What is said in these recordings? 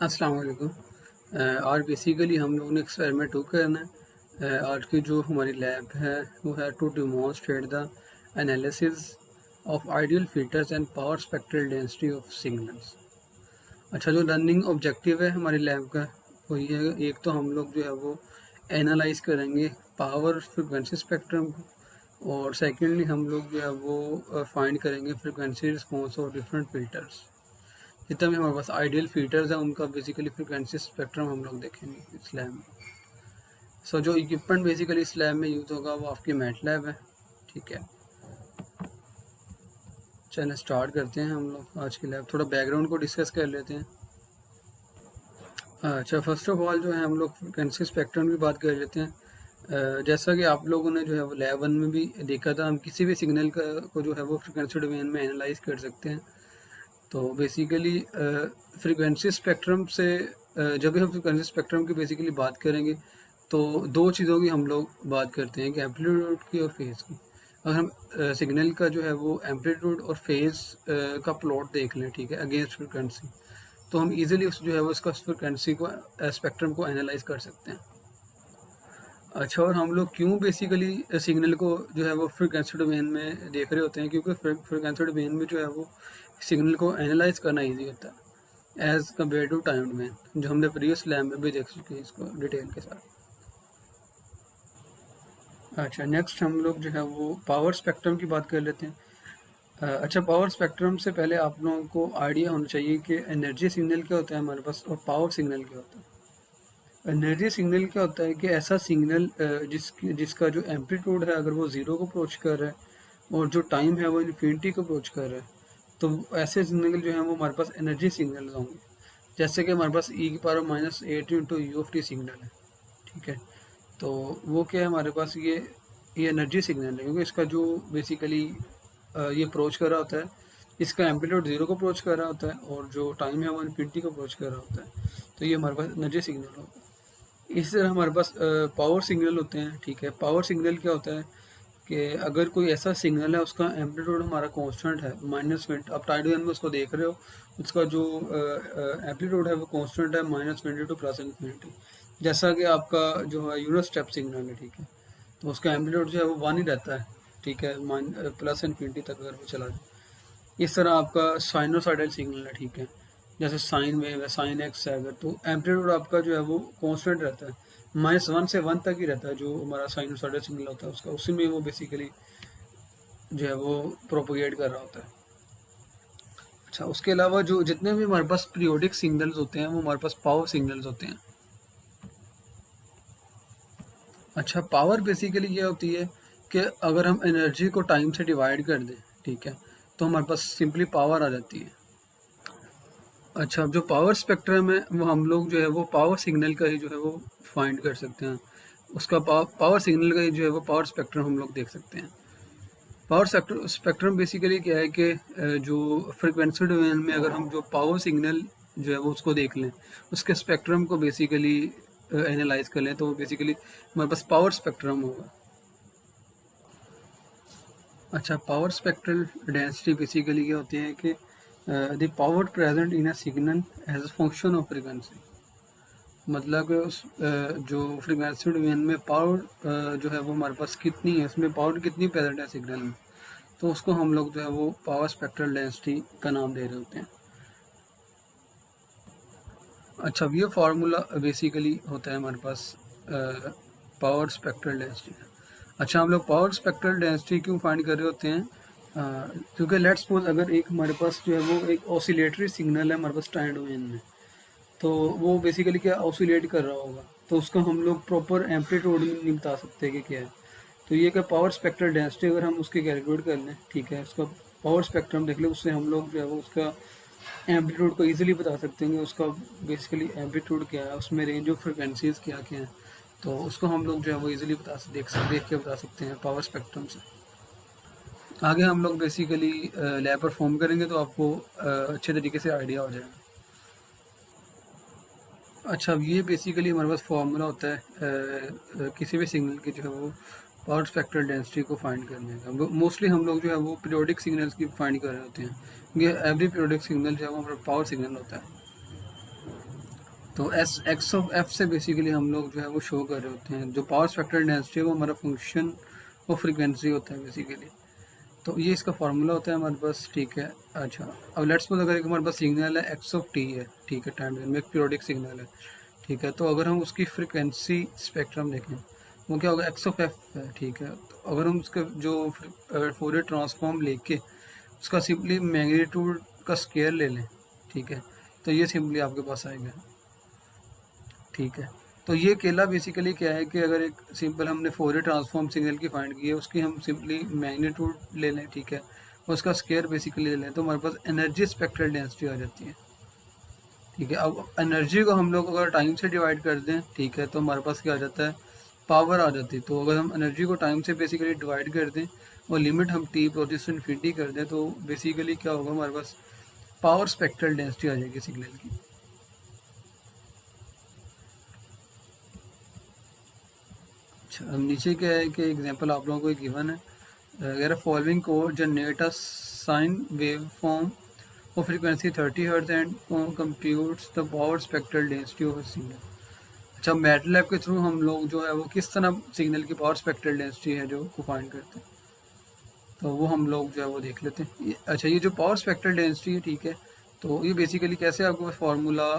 अस्सलाम वालेकुम। आज बेसिकली हम लोगों ने एक्सपेरिमेंट टू करना है। आज की जो हमारी लैब है वो है to demonstrate the analysis of ideal filters and power spectral density of signals. अच्छा, जो लर्निंग ऑब्जेक्टिव है हमारी लैब का वो ये है, एक तो हम लोग जो है वो एनालाइज करेंगे पावर फ्रिक्वेंसी स्पेक्ट्रम को, और सेकेंडली हम लोग जो है वो फाइंड करेंगे frequency response of different filters. जितना भी हमारे पास आइडियल फिल्टर्स हैं उनका बेसिकली फ्रिक्वेंसी स्पेक्ट्रम हम लोग देखेंगे इस लैब में। जो इक्विपमेंट बेसिकली इस लैब में यूज़ होगा वो आपकी मैट लैब है। ठीक है, चलिए स्टार्ट करते हैं हम लोग आज की लैब। थोड़ा बैकग्राउंड को डिस्कस कर लेते हैं। अच्छा, फर्स्ट ऑफ ऑल जो है हम लोग फ्रिक्वेंसी स्पेक्ट्रम की बात कर लेते हैं। जैसा कि आप लोगों ने जो है वो लैब 1 में भी देखा था, हम किसी भी सिग्नल का को जो है वो फ्रिक्वेंसी डोमेन में एनालाइज कर सकते हैं। तो बेसिकली फ्रीक्वेंसी स्पेक्ट्रम से जब भी हम फ्रीक्वेंसी स्पेक्ट्रम की बेसिकली बात करेंगे तो दो चीज़ों की हम लोग बात करते हैं कि एम्पलीट्यूड की और फेज़ की। अगर हम सिग्नल का जो है वो एम्पलीट्यूड और फेज़ का प्लॉट देख लें, ठीक है, अगेंस्ट फ्रीक्वेंसी, तो हम इजीली उस जो है वो इसका फ्रीक्वेंसी को स्पेक्ट्रम को एनालाइज कर सकते हैं। अच्छा, और हम लोग क्यों बेसिकली सिग्नल को जो है वो फ्रीक्वेंसी डोमेन में देख रहे होते हैं, क्योंकि फ्रीक्वेंसी डोमेन में जो है वो सिग्नल को एनालाइज करना ईजी होता है as compare to time domain, जो हमने प्रीवियस लैब में भी देख चुके हैं इसको डिटेल के साथ। अच्छा, नेक्स्ट हम लोग जो है वो पावर स्पेक्ट्रम की बात कर लेते हैं। अच्छा, पावर स्पेक्ट्रम से पहले आप लोगों को आइडिया होना चाहिए कि एनर्जी सिग्नल क्या होता है हमारे पास और पावर सिग्नल क्या होता है। एनर्जी सिग्नल क्या होता है कि ऐसा सिग्नल जिसका जो एम्पलीट्यूड है अगर वो ज़ीरो को अप्रोच कर रहा है और जो टाइम है वो इन्फिनिटी को अप्रोच कर रहा है, तो ऐसे सिग्नल जो है वो हमारे पास एनर्जी सिग्नल होंगे। जैसे कि हमारे पास e⁻⁻8 इंटू u सिग्नल है। ठीक है, तो वो क्या है हमारे पास ये एनर्जी सिग्नल है, क्योंकि इसका जो बेसिकली ये अप्रोच कर रहा होता है, इसका एम्पलीट्यूड ज़ीरो को अप्रोच कर रहा होता है और जो टाइम है वो इन्फिनिटी को अप्रोच कर रहा होता है। तो ये हमारे पास एनर्जी सिग्नल होता है। इसी तरह हमारे पास पावर सिग्नल होते हैं। ठीक है, पावर सिग्नल क्या होता है कि अगर कोई ऐसा सिग्नल है उसका एम्पलीट्यूड हमारा कांस्टेंट है -20, आप टाइम डोमेन में उसको देख रहे हो, उसका जो एम्पलीट्यूड है वो कांस्टेंट है -20 टू +∞। जैसा कि आपका जो है यूनिट स्टेप सिग्नल है, ठीक है, तो उसका एम्पलीट्यूड जो है वो 1 ही रहता है। ठीक है, +∞ तक अगर वो चला जाए। इस तरह आपका साइनोसॉइडल सिग्नल है। ठीक है, जैसे साइन वेव है, साइन एक्स है, अगर तो एम्पलीट्यूड आपका जो है वो कांस्टेंट रहता है, -1 से 1 तक ही रहता है। जो हमारा साइनोसॉइडल सिग्नल होता है उसका, उसी में वो बेसिकली जो है वो प्रोपोगेट कर रहा होता है। अच्छा, उसके अलावा जो जितने भी हमारे पास पीरियोडिक सिग्नल्स होते हैं वो हमारे पास पावर सिग्नल्स होते हैं। अच्छा, पावर बेसिकली ये होती है कि अगर हम एनर्जी को टाइम से डिवाइड कर दें, ठीक है, तो हमारे पास सिंपली पावर आ जाती है। अच्छा, जो पावर स्पेक्ट्रम है वो हम लोग जो है वो पावर सिग्नल का ही जो है वो फाइंड कर सकते हैं। उसका पावर सिग्नल का ही जो है वो पावर स्पेक्ट्रम हम लोग देख सकते हैं। पावर स्पेक्ट्रम बेसिकली क्या है कि जो फ्रिक्वेंसी डोमेन में अगर हम जो पावर सिग्नल जो है वो उसको देख लें, उसके स्पेक्ट्रम को बेसिकली एनालाइज कर लें, तो वो बेसिकली हमारे पास पावर स्पेक्ट्रम होगा। अच्छा, पावर स्पेक्ट्रल डेंसिटी बेसिकली क्या होती है कि the power present in a signal as a function of frequency. मतलब कि उस जो फ्रीक्वेंसी डोमेन में पावर जो है वो हमारे पास कितनी है, उसमें पावर कितनी प्रेजेंट है सिग्नल में, तो उसको हम लोग जो है वो पावर स्पेक्ट्रल डेंसिटी का नाम दे रहे होते हैं। अच्छा, ये फार्मूला बेसिकली होता है हमारे पास पावर स्पेक्ट्रल डेंसिटी का। अच्छा, हम लोग पावर स्पेक्ट्रल डेंसिटी क्यों फाइंड कर रहे होते हैं, क्योंकि लेट्स सपोज अगर एक हमारे पास जो है वो एक ऑसिलेटरी सिग्नल है हमारे पास टाइम डोमेन में, तो वो बेसिकली क्या ऑसिलेट कर रहा होगा, तो उसका हम लोग प्रॉपर एम्पलीट्यूड नहीं बता सकते कि क्या है। तो ये क्या पावर स्पेक्ट्रल डेंसिटी अगर हम उसके कैलकुलेट कर लें, ठीक है, उसका पावर स्पेक्ट्रम देख लें, उससे हम लोग जो है वो उसका एम्पलीट्यूड को इजीली बता सकते हैं कि उसका बेसिकली एम्पलीट्यूड क्या है, उसमें रेंज ऑफ फ्रिक्वेंसीज क्या क्या है, तो उसको हम लोग जो है वो इजीली देख के बता सकते हैं पावर स्पेक्ट्रम से। आगे हम लोग बेसिकली लैब परफॉर्म करेंगे तो आपको अच्छे तरीके से आइडिया हो जाएगा। अच्छा, अब ये बेसिकली हमारे पास फार्मूला होता है किसी भी सिग्नल की जो है वो पावर स्पेक्ट्रल डेंसिटी को फाइंड करने का। मोस्टली हम लोग जो है वो पीरियोडिक सिग्नल्स की फाइंड कर रहे होते हैं, क्योंकि एवरी पीरियोडिक सिग्नल जो है वो हमारा पावर सिग्नल होता है। तो एस एक्स ऑफ एफ से बेसिकली हम लोग जो है वो शो कर रहे होते हैं। जो पावर स्पेक्ट्रल डेंसिटी है वो हमारा फंक्शन ऑफ फ्रीक्वेंसी होता है बेसिकली। तो ये इसका फार्मूला होता है हमारे पास, ठीक है। अच्छा, अब लेट्स सपोज अगर एक हमारे पास सिग्नल है एक्स ऑफ टी है, ठीक है, टाइम में एक पीरियोडिक सिग्नल है, ठीक है। तो अगर हम उसकी फ्रिक्वेंसी स्पेक्ट्रम देखें वो क्या होगा, एक्स ऑफ एफ है, ठीक है। तो अगर हम उसका जो फोरियर ट्रांसफॉर्म लेके उसका सिंपली मैग्नीट्यूड का स्केयर ले लें, ठीक है, तो ये सिंपली आपके पास आएगा, ठीक है। तो ये केला बेसिकली क्या है कि अगर एक सिंपल हमने फोरियर ट्रांसफॉर्म सिग्नल की फाइंड की है, उसकी हम सिंपली मैग्नीट्यूड ले लें, ठीक है, उसका स्केयर बेसिकली ले लें, तो हमारे पास एनर्जी स्पेक्ट्रल डेंसिटी आ जाती है, ठीक है। अब एनर्जी को हम लोग अगर टाइम से डिवाइड कर दें, ठीक है, तो हमारे पास क्या आ जाता है, पावर आ जाती है। तो अगर हम एनर्जी को टाइम से बेसिकली डिवाइड कर दें और लिमिट हम टी प्रोजेस इन्फिनिटी कर दें, तो बेसिकली क्या होगा, हमारे पास पावर स्पेक्ट्रल डेंसिटी आ जाएगी सिग्नल की। अच्छा, अब नीचे क्या है कि एग्जांपल आप लोगों को गिवन है, अगर following code generate a sine wave form of frequency 30 hertz and computes the power spectral density of a signal. अच्छा, मैटलैब के थ्रू हम लोग जो है वो किस तरह सिग्नल की पावर स्पेक्ट्रल डेंसिटी है जो को फाइंड करते हैं, तो वो हम लोग जो है वो देख लेते हैं। अच्छा, ये जो पावर स्पेक्ट्रल डेंसिटी है, ठीक है, तो ये बेसिकली कैसे आपके पास फार्मूला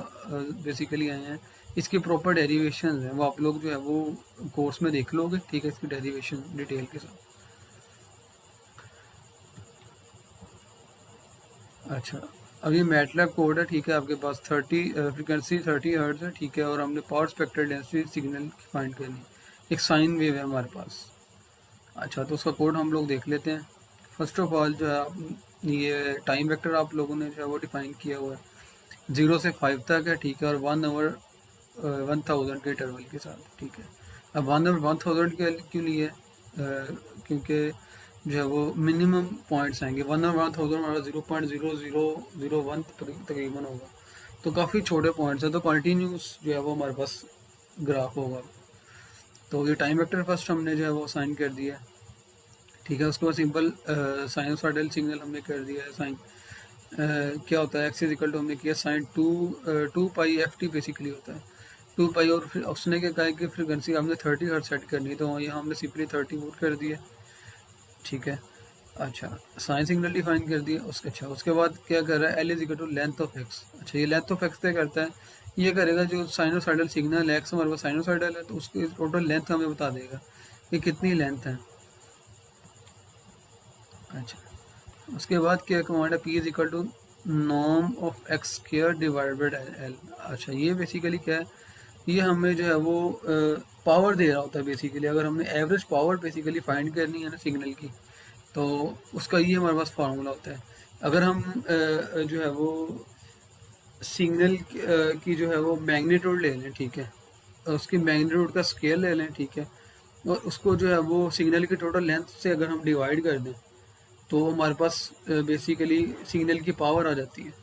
बेसिकली आए हैं, इसके प्रॉपर डेरिवेशन हैं, वो आप लोग जो है वो कोर्स में देख लोगे, ठीक है, इसकी डेरिवेशन डिटेल के साथ। अच्छा, अब ये मैटलैब कोड है, ठीक है, आपके पास 30 फ्रिक्वेंसी 30 हर्ट्ज है, ठीक है, और हमने power spectral density signal find करनी, एक साइन वेव है हमारे पास। अच्छा, तो उसका कोड हम लोग देख लेते हैं। फर्स्ट ऑफ ऑल जो है ये टाइम वेक्टर आप लोगों ने जो है वो डिफाइन किया हुआ है, 0 से 5 तक है, ठीक है, और 1 आवर 1000 के इंटरवल के साथ, ठीक है। अब 1 आवर 1000 के क्यों लिए, क्योंकि जो है वो मिनिमम पॉइंट्स आएंगे, 1 आवर 1000 हमारा 0.0001 तकरीबन होगा, तो काफ़ी छोटे पॉइंट्स हैं, तो कंटिन्यूस जो है वो हमारे पास ग्राफ होगा। तो ये टाइम वेक्टर फर्स्ट हमने जो है वो साइन कर दिया, ठीक है। उसके बाद सिंपल साइनसॉइडल सिग्नल हमने कर दिया है, साइन क्या होता है, एक्स इज इक्वल टू हमने किया साइन 2 पाई एफ टी बेसिकली होता है 2 पाई, और फिर उसने क्या कहा कि फ्रिक्वेंसी हमने 30 हर्ट्ज सेट करनी है, तो यहाँ हमने सिंपली 30 वोट कर दिया, ठीक है। अच्छा, साइन सिग्नल डिफाइन कर दिया उसके। अच्छा, उसके बाद क्या कर रहा है, L is equal to length of X. अच्छा, ये लेंथ ऑफ एक्स क्या करता है, ये करेगा जो साइनोसाइडल सिग्नल है, एक्स हमारे पास साइनोसाइडल है, तो उसकी टोटल लेंथ हमें बता देगा कि कितनी लेंथ है। अच्छा, उसके बाद क्या कमांड है, P is equal to norm of X square divided L. अच्छा, ये बेसिकली क्या है, ये हमें जो है वो पावर दे रहा होता है बेसिकली। अगर हमने एवरेज पावर बेसिकली फाइंड करनी है ना सिग्नल की, तो उसका ये हमारे पास फार्मूला होता है। अगर हम जो है वो सिग्नल की जो है वो मैग्नीट्यूड ले लें, ठीक है, और उसकी मैग्नीट्यूड का स्केल ले लें, ठीक है, और उसको जो है वो सिग्नल की टोटल लेंथ से अगर हम डिवाइड कर दें, तो हमारे पास बेसिकली सिग्नल की पावर आ जाती है।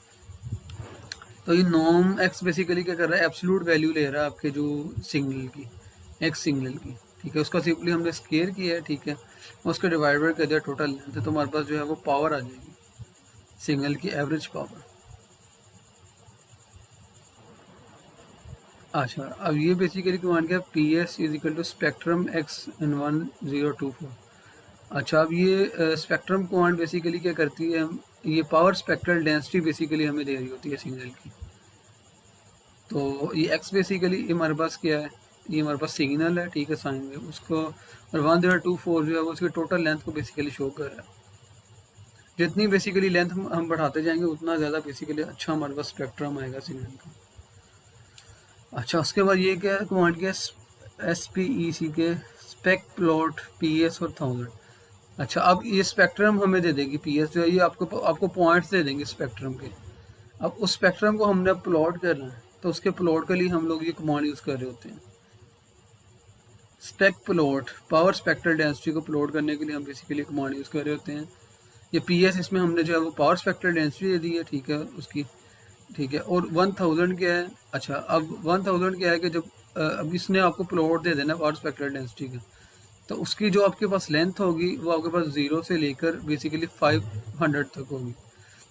तो ये नॉर्म एक्स बेसिकली क्या कर रहा है, एब्सोल्यूट वैल्यू ले रहा है आपके जो सिग्नल की, एक्स सिग्नल की, ठीक है, उसका सिंपली हमने स्केयर किया है, ठीक है, उसका डिवाइड कर दिया टोटल लेंथ, तो हमारे पास जो है वो पावर आ जाएगी, सिग्नल की एवरेज पावर। अच्छा, अब ये बेसिकली कमांड क्या, P S is equal to spectrum X in 1024। अच्छा, अब ये स्पेक्ट्रम कमांड बेसिकली क्या करती है, ये पावर स्पेक्ट्रल डेंसिटी बेसिकली हमें दे रही होती है सिग्नल की। तो ये एक्स बेसिकली ये हमारे पास क्या है, ये हमारे पास सिग्नल है, ठीक है, साइन वेव, उसको और 1024 जो है वो उसकी टोटल लेंथ को बेसिकली शो कर रहा है। जितनी बेसिकली लेंथ हम बढ़ाते जाएंगे उतना ज़्यादा बेसिकली अच्छा हमारे पास स्पेक्ट्रम आएगा सिग्नल का। अच्छा, उसके बाद ये क्या कमांड क्या, एस पी ई सी के स्पेक प्लॉट पी एस और 1000। अच्छा, अब ये स्पेक्ट्रम हमें दे देगी, पी एस जो है ये आपको पॉइंट्स दे देंगे स्पेक्ट्रम के। अब उस स्पेक्ट्रम को हमने प्लॉट करना है, तो उसके प्लॉट के लिए हम लोग ये कमांड यूज़ कर रहे होते हैं, spec plot. Power spectral density को प्लॉट करने के लिए हम बेसिकली कमांड यूज़ कर रहे होते हैं। ये पी एस, इसमें हमने जो है वो पावर स्पेक्ट्रल डेंसिटी दे दी है, ठीक है, उसकी, ठीक है, और 1000 क्या है। अच्छा, अब 1000 क्या है कि जब अब इसने आपको प्लॉट दे देना पावर स्पेक्ट्रल डेंसिटी का, तो उसकी जो आपके पास लेंथ होगी वो आपके पास 0 से लेकर बेसिकली 500 तक होगी।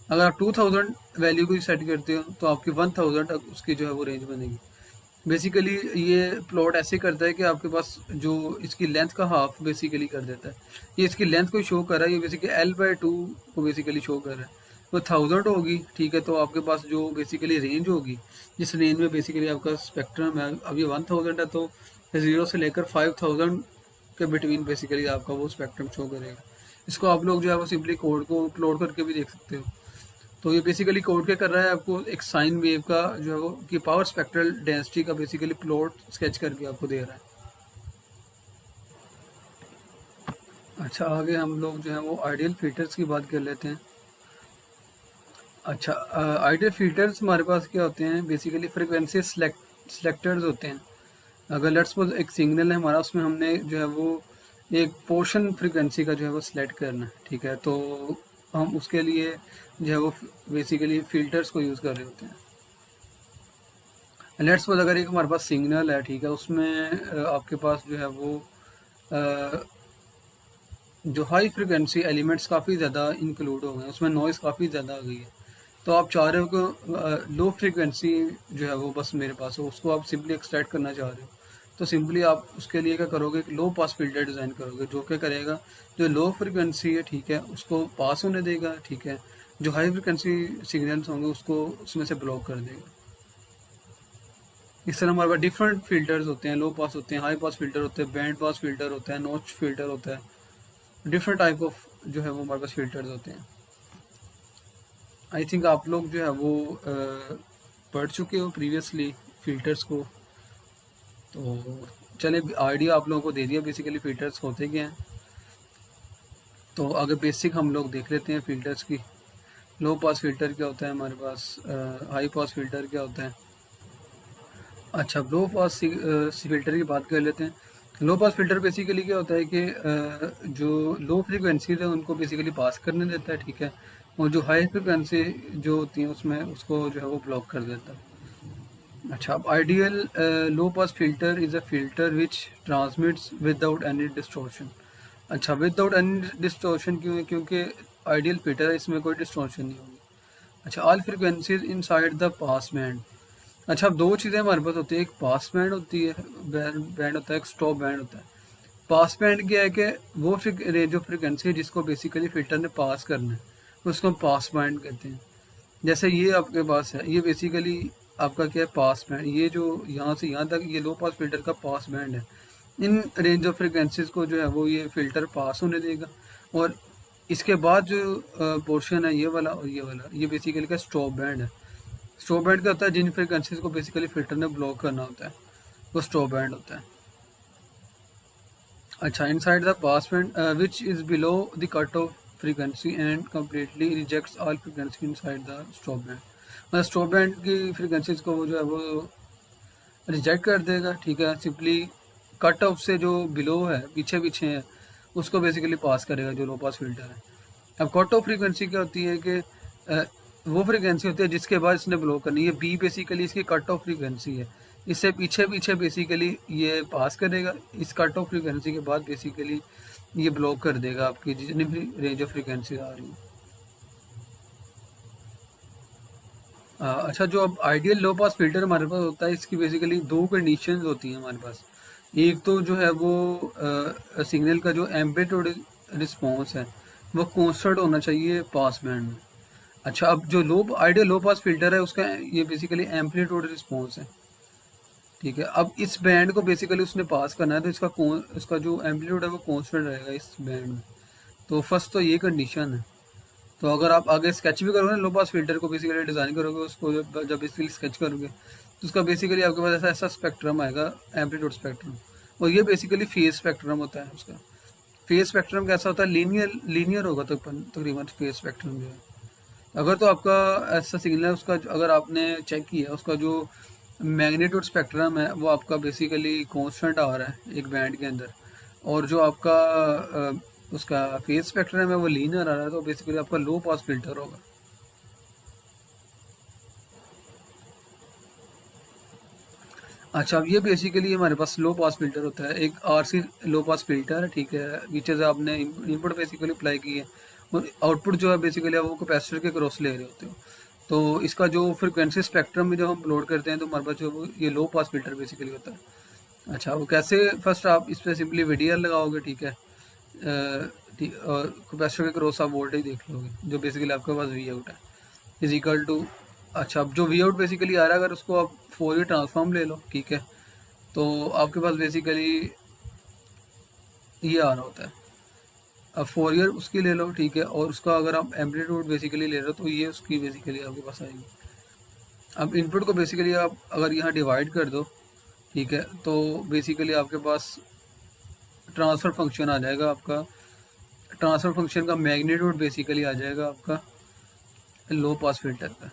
अगर आप 2000 वैल्यू को सेट करते हो तो आपकी 1000 तक उसकी जो है वो रेंज बनेगी। बेसिकली ये प्लॉट ऐसे करता है कि आपके पास जो इसकी लेंथ का हाफ बेसिकली कर देता है। ये इसकी लेंथ को शो कर रहा है, ये बेसिकली L/2 को बेसिकली शो कर रहा है। तो 1000 होगी, ठीक है, तो आपके पास जो बेसिकली रेंज होगी, जिस रेंज में बेसिकली आपका स्पेक्ट्रम है, अब ये 1000 है, तो 0 से लेकर 5000 के बिटवीन बेसिकली आपका वो स्पेक्ट्रम शो करेगा। इसको आप लोग जो है वो सिंपली कोड को प्लॉट करके भी देख सकते हो। तो ये बेसिकली कोड क्या कर रहा है, आपको एक साइन वेव का जो है वो कि पावर स्पेक्ट्रल डेंसिटी का बेसिकली प्लॉट स्केच करके आपको दे रहा है। अच्छा, आगे हम लोग जो है वो आइडियल फिल्टर्स की बात कर लेते हैं। अच्छा, आइडियल फिल्टर्स हमारे पास क्या होते हैं, बेसिकली फ्रिक्वेंसी सिलेक्टर्स होते हैं। अगर लेट्स सपोज एक सिग्नल है हमारा, उसमें हमने जो है वो एक पोर्शन फ्रिक्वेंसी का जो है वो सिलेक्ट करना है, ठीक है, तो हम उसके लिए जो है वो बेसिकली फिल्टर्स को यूज़ कर रहे होते हैं। लेट्स सपोज अगर एक हमारे पास सिग्नल है, ठीक है, उसमें आपके पास जो है वो अ, जो हाई फ्रिक्वेंसी एलिमेंट्स काफ़ी ज़्यादा इंक्लूड हो गए, उसमें नॉइज़ काफ़ी ज़्यादा आ गई है। तो आप चाह रहे हो कि लो फ्रिक्वेंसी जो है वो बस मेरे पास हो, उसको आप सिंपली एक्सट्रैक्ट करना चाह रहे हो। तो सिंपली आप उसके लिए क्या करोगे, एक लो पास फिल्टर डिज़ाइन करोगे, जो क्या करेगा, जो लो फ्रिक्वेंसी है, ठीक है, उसको पास होने देगा, ठीक है, जो हाई फ्रिक्वेंसी सिग्नल्स होंगे उसको उसमें से ब्लॉक कर देगा। इस तरह हमारे पास डिफरेंट फिल्टर्स होते हैं, लो पास होते हैं, हाई पास फिल्टर होते हैं, बैंड पास फिल्टर होता है, नॉच फिल्टर होता है, डिफरेंट टाइप ऑफ जो है वो हमारे पास फिल्टर्स होते हैं। आई थिंक आप लोग जो है वो पढ़ चुके हो प्रीवियसली फिल्टर्स को, तो चले आइडिया आप लोगों को दे दिया बेसिकली फिल्टर्स होते क्या हैं। तो आगे बेसिक हम लोग देख लेते हैं फिल्टर्स की। लो पास फिल्टर क्या होता है हमारे पास, हाई पास फिल्टर क्या होता है। अच्छा, लो पास फिल्टर की बात कर लेते हैं। लो पास फिल्टर बेसिकली क्या होता है कि जो लो फ्रीक्वेंसीज है उनको बेसिकली पास करने देता है, ठीक है, और जो हाई फ्रीक्वेंसी जो होती है उसमें उसको जो है वो ब्लॉक कर देता है। अच्छा, अब ideal low pass filter is a filter which transmits without any distortion. अच्छा, विदाउट एनी डिस्टॉर्शन क्यों है, क्योंकि आइडियल फिल्टर है, इसमें कोई डिस्टॉर्शन नहीं होगी। अच्छा, all frequencies inside the pass band. अच्छा, अब दो चीज़ें हमारे पास होती है, एक पास बैंड होती है, बैंड होता है, एक स्टॉप बैंड होता है। पास बैंड क्या है कि वो रेंज ऑफ फ्रिक्वेंसी है जिसको बेसिकली फिल्टर ने पास करना है, उसको हम पास बैंड कहते हैं। जैसे ये आपके पास है, ये बेसिकली आपका क्या है, पास बैंड, ये जो यहाँ से यहाँ तक ये लो पास फिल्टर का पास बैंड है। इन रेंज ऑफ फ्रिक्वेंसीज को जो है वो ये फिल्टर पास होने देगा, और इसके बाद जो पोर्शन है ये वाला और ये वाला, ये बेसिकली का स्टॉप बैंड है। स्टॉप बैंड क्या होता है, जिन फ्रिक्वेंसीज को बेसिकली फिल्टर ने ब्लॉक करना होता है वो स्टॉप बैंड होता है। अच्छा, inside the pass band which is below the cut off frequency and completely rejects all frequency inside the stop band. मतलब स्टॉप बैंड की फ्रीक्वेंसीज को वो जो है वो रिजेक्ट कर देगा, ठीक है, सिंपली कट ऑफ से जो बिलो है, पीछे पीछे है, उसको बेसिकली पास करेगा जो लो पास फिल्टर है। अब कट ऑफ फ्रीक्वेंसी क्या होती है कि वो फ्रीक्वेंसी होती है जिसके बाद इसने ब्लॉक करनी है, बी बेसिकली इसकी कट ऑफ फ्रीक्वेंसी है, इससे पीछे पीछे बेसिकली ये पास करेगा, इस कट ऑफ फ्रीक्वेंसी के बाद बेसिकली ये ब्लॉक कर देगा आपकी जितनी भी रेंज ऑफ फ्रीक्वेंसी आ रही है। अच्छा, जो अब आइडियल लो पास फिल्टर हमारे पास होता है, इसकी बेसिकली दो कंडीशंस होती हैं हमारे पास। एक तो जो है वो सिग्नल का जो एम्पलीट्यूड रिस्पॉन्स है वो कांस्टेंट होना चाहिए पास बैंड में। अच्छा, अब जो लो आइडियल लो पास फिल्टर है उसका ये बेसिकली एम्पलीट्यूड रिस्पॉन्स है, ठीक है। अब इस बैंड को बेसिकली उसने पास करना है, तो इसका जो एम्पलीट्यूड है वो कांस्टेंट रहेगा इस बैंड में। तो फर्स्ट तो ये कंडीशन है। तो अगर आप आगे स्केच भी करोगे ना, लो पास फिल्टर को बेसिकली डिज़ाइन करोगे, उसको जब बेसिकली स्केच करोगे तो उसका बेसिकली आपके पास ऐसा ऐसा स्पेक्ट्रम आएगा, एम्पलीट्यूड स्पेक्ट्रम, और ये बेसिकली फेज स्पेक्ट्रम होता है उसका। फेज स्पेक्ट्रम कैसा होता है, लीनियर होगा तकरीबन फेज स्पेक्ट्रम जो है। अगर तो आपका ऐसा सिग्नल है, उसका अगर आपने चेक किया उसका जो मैग्नीट्यूड स्पेक्ट्रम है वो आपका बेसिकली कांस्टेंट आ रहा है एक बैंड के अंदर, और जो आपका उसका फेज स्पेक्ट्रम है वो लीनियर आ रहा है, तो बेसिकली आपका लो पास फिल्टर होगा। अच्छा, अब ये बेसिकली हमारे पास लो पास फिल्टर होता है, एक आरसी लो पास फिल्टर है, ठीक है, नीचे से आपने इनपुट बेसिकली अप्लाई की है, और आउटपुट जो है बेसिकली आप वो कैपेसिटर के क्रॉस ले रहे होते हो। तो इसका जो फ्रिक्वेंसी स्पेक्ट्रम में जब हम प्लॉट करते हैं तो हमारे पास जो वो ये लो पास फिल्टर बेसिकली होता है। अच्छा, वो कैसे, फर्स्ट आप इस पर सिंपली वीडीआर लगाओगे, ठीक है, और कैपेसिटर के क्रॉस आप वोल्टेज देख लोगे जो बेसिकली आपके पास वी आउट है इज इक्वल टू, अच्छा अब जो वी आउट बेसिकली आ रहा है अगर उसको आप फोरियर ट्रांसफॉर्म ले लो, ठीक है, तो आपके पास बेसिकली ये आ रहा होता है, अब फोरियर उसकी ले लो, ठीक है, और उसका अगर आप एम्पलीट्यूड बेसिकली ले रहे हो तो ये उसकी बेसिकली आपके पास आएगी। अब इनपुट को बेसिकली आप अगर यहाँ डिवाइड कर दो, ठीक है, तो बेसिकली आपके पास ट्रांसफ़र फंक्शन आ जाएगा आपका, ट्रांसफ़र फंक्शन का मैग्नीट्यूड बेसिकली आ जाएगा आपका लो पास फिल्टर का।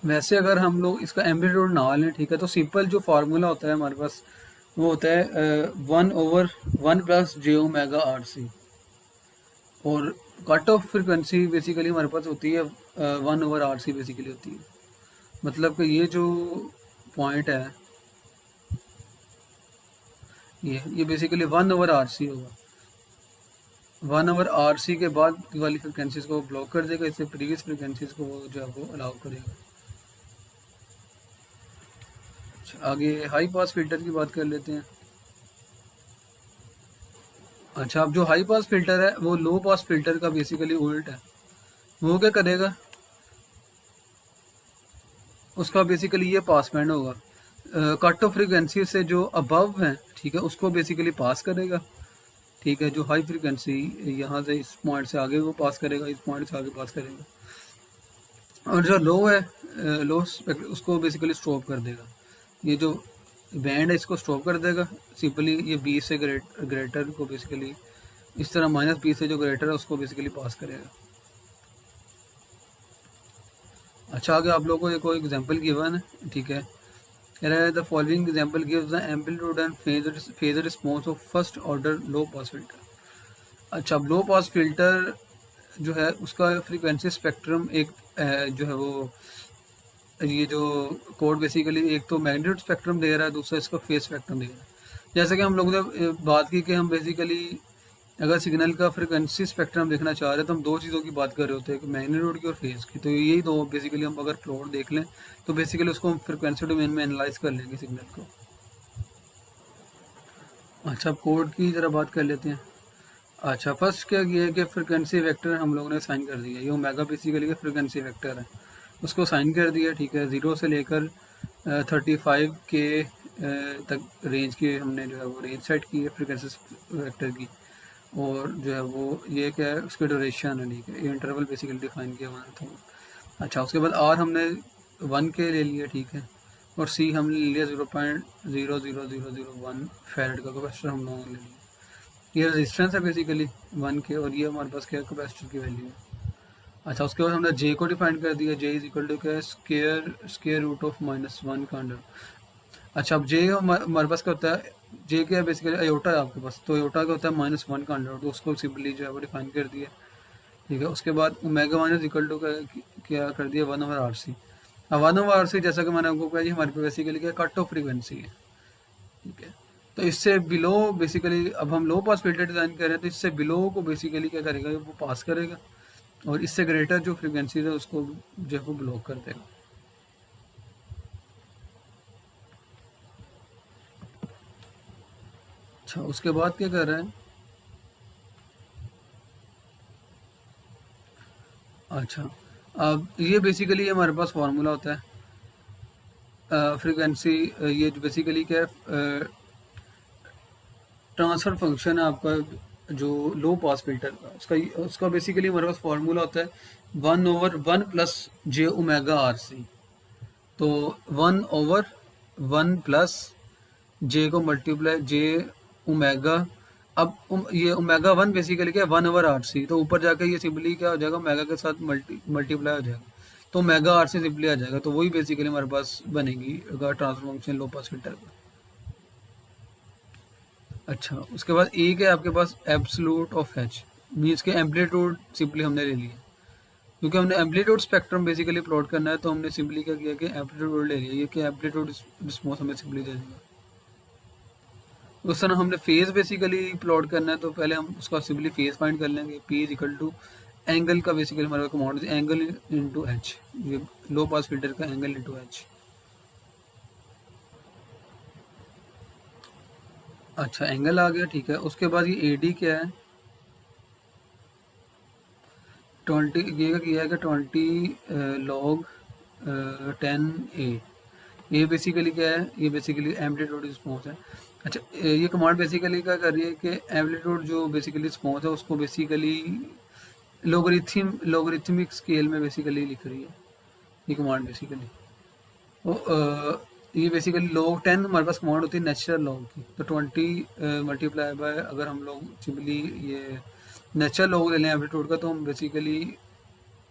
वैसे अगर हम लोग इसका एम्पलीट्यूड ना लें, ठीक है, तो सिंपल जो फार्मूला होता है हमारे पास वो होता है 1/1 प्लस जे ओमेगा आर सी, और कट ऑफ फ्रिक्वेंसी बेसिकली हमारे पास होती है 1/RC बेसिकली होती है। मतलब कि ये जो पॉइंट है ये बेसिकली 1/RC होगा। 1/RC के बाद वाली फ्रिक्वेंसीज को ब्लॉक कर देगा, इससे प्रीवियस फ्रिक्वेंसीज को वो जो है वो अलाउ करेगा। अच्छा, आगे हाई पास फिल्टर की बात कर लेते हैं। अच्छा, अब जो हाई पास फिल्टर है वो लो पास फिल्टर का बेसिकली उल्ट है। वो क्या करेगा, उसका बेसिकली ये पास बैंड होगा, कट ऑफ फ्रिक्वेंसी से जो अबव है, ठीक है, उसको बेसिकली पास करेगा, ठीक है, जो हाई फ्रिक्वेंसी यहाँ से इस पॉइंट से आगे वो पास करेगा, इस पॉइंट से आगे पास करेगा, और जो लो है लो उसको बेसिकली स्टॉप कर देगा। ये जो बैंड है इसको स्टॉप कर देगा सिंपली, ये 20 से ग्रेटर को बेसिकली इस तरह -20 से जो ग्रेटर है उसको बेसिकली पास करेगा। अच्छा, आगे आप लोगों को एक और एग्जांपल गिवन है, ठीक है, the following example gives the amplitude and phase response of first order low pass filter. अच्छा, अब लो पास फिल्टर जो है उसका फ्रीक्वेंसी स्पेक्ट्रम एक जो है वो ये जो कोड बेसिकली एक तो मैग्नीट्यूड स्पेक्ट्रम दे रहा है, दूसरा इसका फेज स्पेक्ट्रम दे रहा है। जैसे कि हम लोगों ने बात की कि हम बेसिकली अगर सिग्नल का फ्रिक्वेंसी स्पेक्ट्रम देखना चाह रहे हैं तो हम दो चीज़ों की बात कर रहे होते हैं, मैग्नीट्यूड की और फेज की। तो यही दो बेसिकली हम अगर प्लॉट देख लें तो बेसिकली उसको हम फ्रिक्वेंसी डोमेन में एनालाइज कर लेंगे सिग्नल को। अच्छा, अब कोड की ज़रा बात कर लेते हैं। अच्छा, फर्स्ट क्या किया है कि फ्रिक्वेंसी वेक्टर हम लोगों ने साइन कर दिया, ये ओमेगा बेसिकली का फ्रिक्वेंसी वेक्टर है, उसको साइन कर दिया, ठीक है, 0 से लेकर 35 के तक रेंज की हमने जो है वो रेंज सेट की है फ्रिक्वेंसी वेक्टर की, और जो है वो ये क्या है उसकी ड्यूरेशन है, ठीक है, ये इंटरवल बेसिकली डिफाइन किया हुआ था। अच्छा, उसके बाद आर हमने 1 के ले लिया, ठीक है, और सी हमने ले लिया 0.00001 फैरेड का कैपेसिटर हम लोगों ने ले लिया। ये रेजिस्टेंस है बेसिकली 1 के, और ये हमारे पास क्या कैपेसिटर की वैल्यू है। अच्छा, उसके बाद हमने जे को डिफाइन कर दिया, जे इज इक्वल टू क्या है स्केयर रूट ऑफ -1 का अंडर। अच्छा, अब जे हमारे पास क्या होता है, जे क्या है बेसिकली अयोटा है आपके पास, तो अयोटा का होता है -1 का अंडर, तो उसको सिंपली जो है वो डिफाइन कर दिया, ठीक है। उसके बाद ओमेगा 1 इज इक्वल टू क्या कर दिया 1/RC। अब 1/RC जैसा कि मैंने आपको कहा जी हमारे पास बेसिकली क्या कट ऑफ फ्रीक्वेंसी है, ठीक है, तो इससे बिलो बेसिकली अब हम लो पास फिल्टर डिज़ाइन कर रहे हैं तो इससे बिलो को बेसिकली क्या करेगा वो पास करेगा, और इससे ग्रेटर जो फ्रीक्वेंसी है उसको जो है वो ब्लॉक कर देगा। अच्छा, उसके बाद क्या कर रहे हैं, अच्छा अब ये बेसिकली हमारे पास फार्मूला होता है फ्रीक्वेंसी, ये जो बेसिकली क्या है ट्रांसफर फंक्शन है आपका जो लो पास फिल्टर का, उसका बेसिकली हमारे पास फार्मूला होता है 1/1 प्लस जे ओमेगा आर सी। तो 1/1 प्लस जे को मल्टीप्लाई जे ओमेगा, अब ये ओमेगा 1 बेसिकली क्या है 1/RC, तो ऊपर जाकर ये सिंपली क्या हो जाएगा ओमेगा के साथ मल्टीप्लाई हो जाएगा, तो ओमेगा आर सी सिंपली आ जाएगा, तो वही बेसिकली हमारे पास बनेगी अगर ट्रांसफर फंक्शन लो पास फिल्टर का। अच्छा, उसके बाद एक है आपके पास एब्सोल्यूट ऑफ एच, मीन्स के एम्पलीट्यूड सिंपली हमने ले लिया, क्योंकि हमने एम्पलीट्यूड स्पेक्ट्रम बेसिकली प्लॉट करना है, तो हमने सिंपली क्या किया कि एम्पलीट्यूड ले लिया, ये कि एम्पलीट्यूड रिस्पॉन्स हमें सिंपली दे देगा। उस तरह हमने फेज बेसिकली प्लॉट करना है, तो पहले हम उसका सिंपली फेज फाइंड कर लेंगे, P is equal to angle का बेसिकली हमारे कमांड एंगल इंटू एच, ये लो पास फिल्टर का एंगल इंटू एच। अच्छा एंगल आ गया, ठीक है। उसके बाद ये एडी क्या है, 20 ये किया है कि 20 लॉग 10 ए। ये बेसिकली क्या है, ये बेसिकली एम्पलीट्यूड रिस्पॉन्स है। अच्छा ये कमांड बेसिकली क्या कर रही है कि एम्पलीट्यूड जो बेसिकली रिस्पॉन्स है उसको बेसिकली लोगरिथमिक स्केल में बेसिकली लिख रही है ये कमांड बेसिकली। तो ये बेसिकली लॉग 10 हमारे पास कमांड होती है नेचुरल लॉग की, तो 20 मल्टीप्लाई बाय, अगर हम लोग सिंपली ये नेचुरल लॉग ले लें एम्पलीट्यूड का, तो हम बेसिकली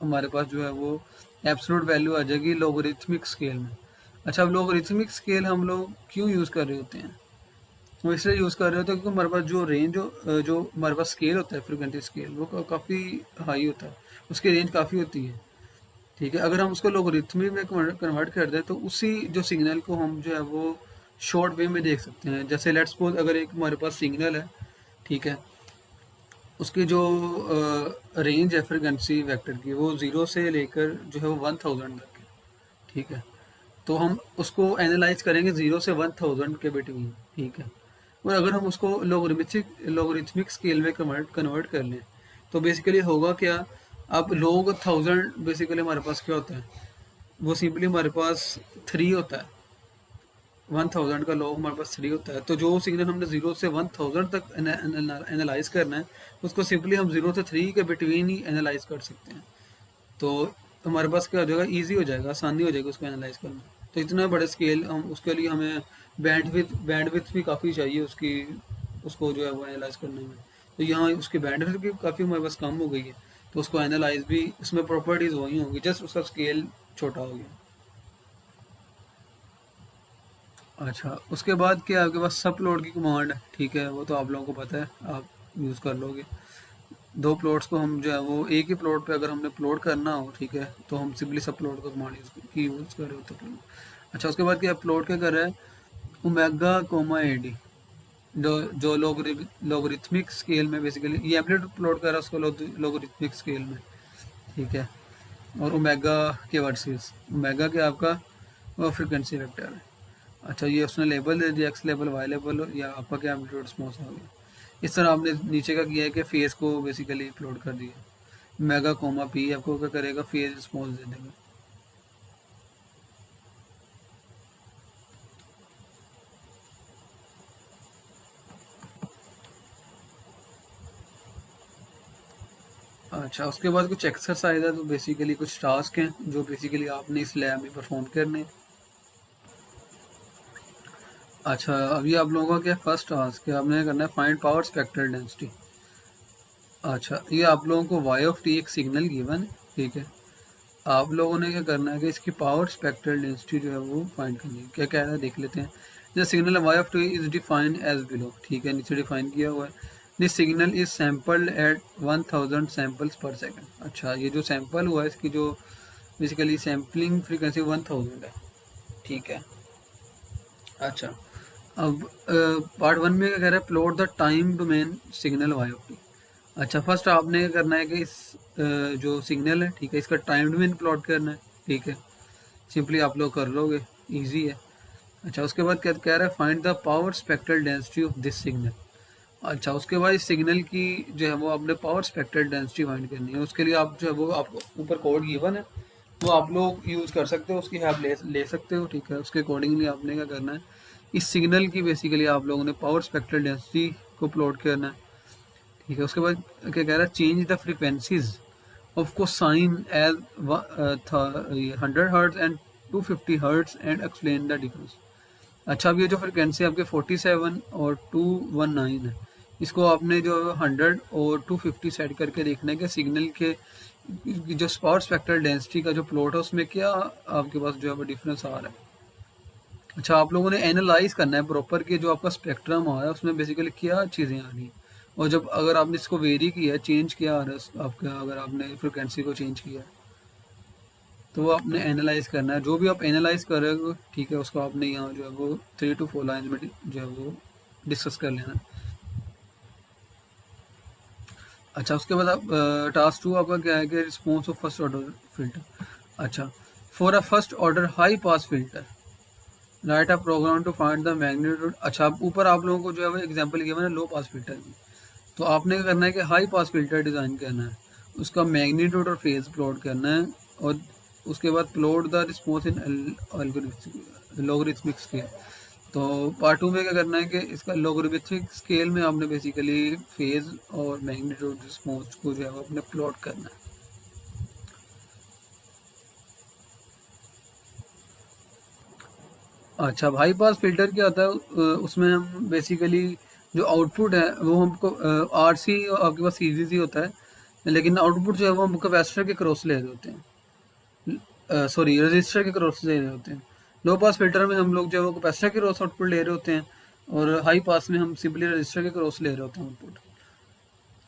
हमारे पास जो है वो एब्सोल्यूट वैल्यू आ जाएगी लोगरिथमिक स्केल में। अच्छा अब लोगरिथमिक स्केल हम लोग क्यों यूज़ कर रहे होते हैं, वो इसलिए यूज़ कर रहे होते हैं क्योंकि हमारे पास जो रेंज जो हमारे पास स्केल होता है फ्रीक्वेंसी स्केल, वो काफ़ी हाई होता है, उसकी रेंज काफ़ी होती है, ठीक है। अगर हम उसको लोगरिथमिक में कन्वर्ट कर दें तो उसी जो सिग्नल को हम जो है वो शॉर्ट वे में देख सकते हैं। जैसे लेट्स सपोज अगर एक हमारे पास सिग्नल है, ठीक है, उसकी जो रेंज है फ्रीक्वेंसी वेक्टर की वो 0 से लेकर जो है वो 1000 तक है, ठीक है। तो हम उसको एनालाइज करेंगे 0 से 1000 के बिटवीन, ठीक है। और अगर हम उसको लोगरिथमिक स्केल में कन्वर्ट कर लें तो बेसिकली होगा क्या, अब लोग 1000 बेसिकली हमारे पास क्या होता है, वो सिंपली हमारे पास 3 होता है। 1000 का लॉग हमारे पास 3 होता है, तो जो सिग्नल हमने 0 से 1000 तक एनालाइज करना है उसको सिंपली हम 0 से 3 के बिटवीन ही एनालाइज कर सकते हैं। तो हमारे पास क्या हो जाएगा, ईजी हो जाएगा, आसानी हो जाएगी उसको एनालाइज करना। तो इतना बड़े स्केल हम उसके लिए हमें बैंडविड्थ भी काफ़ी चाहिए उसकी, उसको जो है वो एनालाइज करने में। तो यहाँ उसकी बैंडविड्थ भी काफ़ी हमारे पास कम हो गई है, तो उसको एनालाइज भी उसमें प्रॉपर्टीज़ वही होंगी, जस्ट उसका स्केल छोटा हो गया। अच्छा उसके बाद क्या आपके पास सब प्लॉट की कमांड है, ठीक है, वो तो आप लोगों को पता है, आप यूज़ कर लोगे। दो प्लॉट्स को हम जो है वो एक ही प्लॉट पे अगर हमने प्लॉट करना हो, ठीक है, तो हम सिंपली सब प्लॉट का कमांड यूज़ कर रहे होते हैं। अच्छा उसके बाद क्या प्लॉट क्या कर रहा है, ओमेगा कोमा एडी, जो लोगरिथमिक स्केल में बेसिकली ये एम्पलीट्यूड प्लॉट कर रहा है उसको लोगरिथमिक स्केल में, ठीक है। और ओमेगा के वर्सेस ओमेगा के आपका वो फ्रिक्वेंसी वेक्टर है। अच्छा ये उसने लेबल दे दिया, एक्स लेबल, वाई लेबल, या आपका क्या एम्पलीट्यूड रिस्पॉन्स आ गया। इस तरह आपने नीचे का किया है कि फेस को बेसिकली प्लॉट कर दिया। मेगा कोमा पी आपको क्या करेगा, फेज रिस्पॉन्स दे देगा। अच्छा उसके बाद कुछ एक्सरसाइज है, तो बेसिकली कुछ टास्क हैं जो बेसिकली आपने इस लैब में परफॉर्म करने हैं। अच्छा अभी आप लोगों का क्या फर्स्ट टास्क है, आपने करना है फाइंड पावर स्पेक्ट्रल डेंसिटी। अच्छा ये आप लोगों को वाई ऑफ टी एक सिग्नल गिवन है, ठीक है। आप लोगों ने क्या करना है कि इसकी पावर स्पेक्ट्रल डेंसिटी जो है वो फाइंड करनी है। क्या कह रहा है देख लेते हैं। The signal Y of T is defined as below, ठीक है, नीचे डिफाइन किया हुआ है। This signal is sampled at 1000 samples per second. अच्छा ये जो सैंपल हुआ है इसकी जो बेसिकली सैम्पलिंग फ्रीक्वेंसी 1000 है, ठीक है। अच्छा अब पार्ट वन में क्या कह रहा है, plot the time domain signal Y of T. अच्छा फर्स्ट आपने क्या करना है कि इस जो सिग्नल है, ठीक है, इसका टाइम डोमेन प्लॉट करना है, ठीक है। सिंपली आप लोग कर लोगे, इजी है। अच्छा उसके बाद क्या कह रहा है, find the power spectral density of this signal. अच्छा उसके बाद इस सिग्नल की जो है वो आपने पावर स्पेक्ट्रल डेंसिटी फाइंड करनी है। उसके लिए आप जो है वो आपको ऊपर कोड गिवन है, वो आप लोग यूज़ कर सकते हो, उसकी हेल्प ले सकते हो, ठीक है। उसके अकॉर्डिंगली आपने क्या करना है, इस सिग्नल की बेसिकली आप लोगों ने पावर स्पेक्ट्रल डेंसिटी को प्लॉट करना है, ठीक है। उसके बाद क्या कह रहा है, change the frequencies of cosine as 100 hertz and 250 hertz and explain the difference. अच्छा अब ये जो फ्रिक्वेंसी आपके 47 और 219 है, इसको आपने जो 100 और 250 सेट करके देखना है कि सिग्नल के जो पावर स्पेक्ट्रल डेंसिटी का जो प्लॉट है उसमें क्या आपके पास जो है वो डिफरेंस आ रहा है। अच्छा आप लोगों ने एनालाइज करना है प्रॉपर कि जो आपका स्पेक्ट्रम आ रहा है उसमें बेसिकली क्या चीज़ें आ रही हैं, और जब अगर आपने इसको वेरी किया है, चेंज किया आ रहा है आपका, अगर आपने फ्रिक्वेंसी को चेंज किया है तो वो आपने एनालाइज करना है। जो भी आप एनालाइज कर रहे हो, ठीक है, उसको आपने यहाँ जो है वो 3 to 4 लाइन में जो है वो डिस्कस कर लेना। अच्छा, उसके बाद आप टास्क 2 आपका क्या है कि response of first order filter. अच्छा, for a first order high pass filter write a program to find the magnitude. अच्छा, अब ऊपर आप लोगों को जो है वो एग्जांपल किया मैंने लो पास फिल्टर की, तो आपने क्या करना है कि हाई पास फिल्टर डिज़ाइन करना है, उसका मैग्नीट्यूड और फेज प्लॉट करना है, और उसके बाद plot the response in logarithmic scale. तो पार्ट 2 में क्या करना है कि इसका लॉगरिथमिक स्केल में आपने बेसिकली फेज और मैग्नीट्यूड रिस्पॉन्स को जो है वो अपने प्लॉट करना है। अच्छा, हाई पास फिल्टर क्या होता है, उसमें हम बेसिकली जो आउटपुट है वो हमको आरसी आपके पास सीरीज ही होता है, लेकिन आउटपुट जो है वो हम कैपेसिटर के क्रॉस ले रहे होते हैं, सॉरी रजिस्टर के क्रॉस ले रहे होते हैं। लो पास फिल्टर में हम लोग जो है वो कैपेसिटर के क्रॉस आउटपुट ले रहे होते हैं, और हाई पास में हम सिंपली रजिस्टर के क्रॉस ले रहे होते हैं आउटपुट।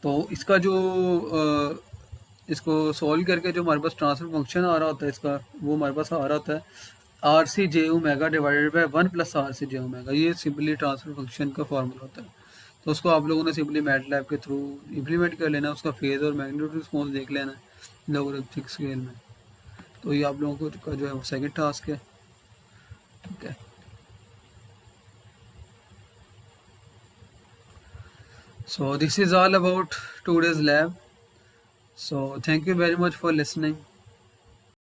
तो इसका जो इसको सॉल्व करके जो हमारे पास ट्रांसफर फंक्शन आ रहा होता है इसका, वो हमारे पास आ रहा होता है R C J omega divided by 1 + RC j omega. ये सिंपली ट्रांसफर फंक्शन का फॉर्मूला होता है। तो उसको आप लोगों ने सिंपली मैटलैब के थ्रू इम्प्लीमेंट कर लेना, उसका फेज और मैग्नीट्यूड रिस्पॉन्स देख लेना लॉगरिथमिक स्केल में। तो ये आप लोगों को का जो है वो सेकंड टास्क है। ठीक है, so this is all about today's lab. So thank you very much for listening.